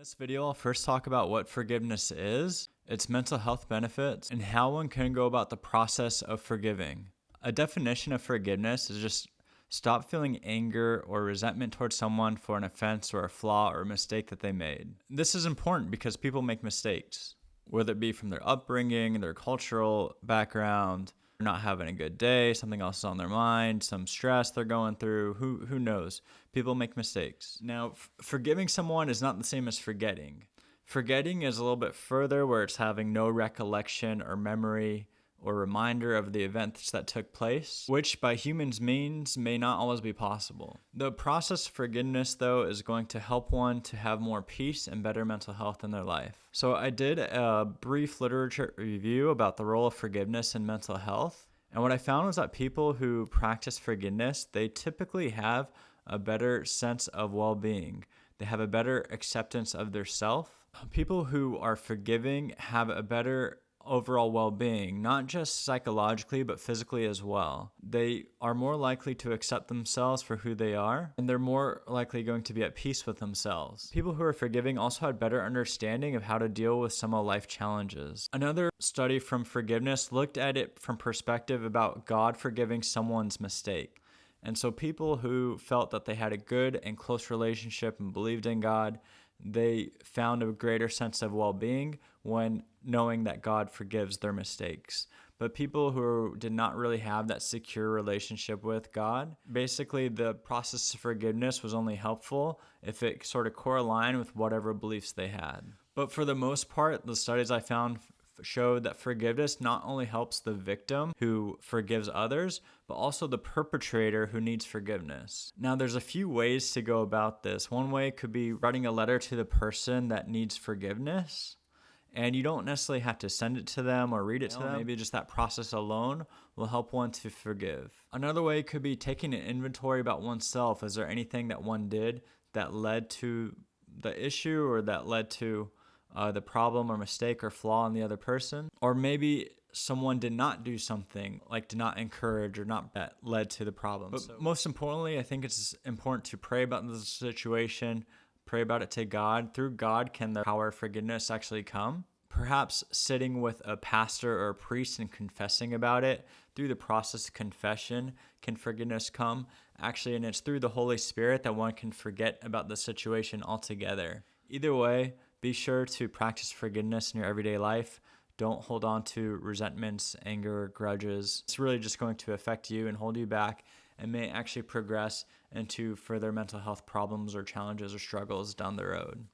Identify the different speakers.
Speaker 1: this video, I'll first talk about what forgiveness is, its mental health benefits, and how one can go about the process of forgiving. A definition of forgiveness is just stop feeling anger or resentment towards someone for an offense or a flaw or a mistake that they made. This is important because people make mistakes, whether it be from their upbringing, their cultural background, not having a good day, something else is on their mind, some stress they're going through, who knows? People make mistakes. Now, forgiving someone is not the same as forgetting. Forgetting is a little bit further, where it's having no recollection or memory or reminder of the events that took place, which by humans means may not always be possible. The process of forgiveness, though, is going to help one to have more peace and better mental health in their life. So I did a brief literature review about the role of forgiveness in mental health. And what I found was that people who practice forgiveness, they typically have a better sense of well-being. They have a better acceptance of their self. People who are forgiving have a better overall well-being, not just psychologically, but physically as well. They are more likely to accept themselves for who they are, and they're more likely going to be at peace with themselves. People who are forgiving also had better understanding of how to deal with some of life challenges. Another study from forgiveness looked at it from perspective about God forgiving someone's mistake. And so people who felt that they had a good and close relationship and believed in God, they found a greater sense of well-being when knowing that God forgives their mistakes. But people who did not really have that secure relationship with God, basically the process of forgiveness was only helpful if it sort of correlated with whatever beliefs they had. But for the most part, the studies I found showed that forgiveness not only helps the victim who forgives others, but also the perpetrator who needs forgiveness. Now, there's a few ways to go about this. One way could be writing a letter to the person that needs forgiveness, and you don't necessarily have to send it to them or read it to them. Maybe just that process alone will help one to forgive. Another way could be taking an inventory about oneself. Is there anything that one did that led to the issue or that led to the problem or mistake or flaw in the other person? Or maybe someone did not do something, like did not encourage or not, that led to the problem. But most importantly, I think it's important to pray about the situation, pray about it to God. Through God can the power of forgiveness actually come. Perhaps sitting with a pastor or a priest and confessing about it. Through the process of confession can forgiveness come. Actually, and it's through the Holy Spirit that one can forget about the situation altogether. Either way, be sure to practice forgiveness in your everyday life. Don't hold on to resentments, anger, grudges. It's really just going to affect you and hold you back and may actually progress into further mental health problems or challenges or struggles down the road.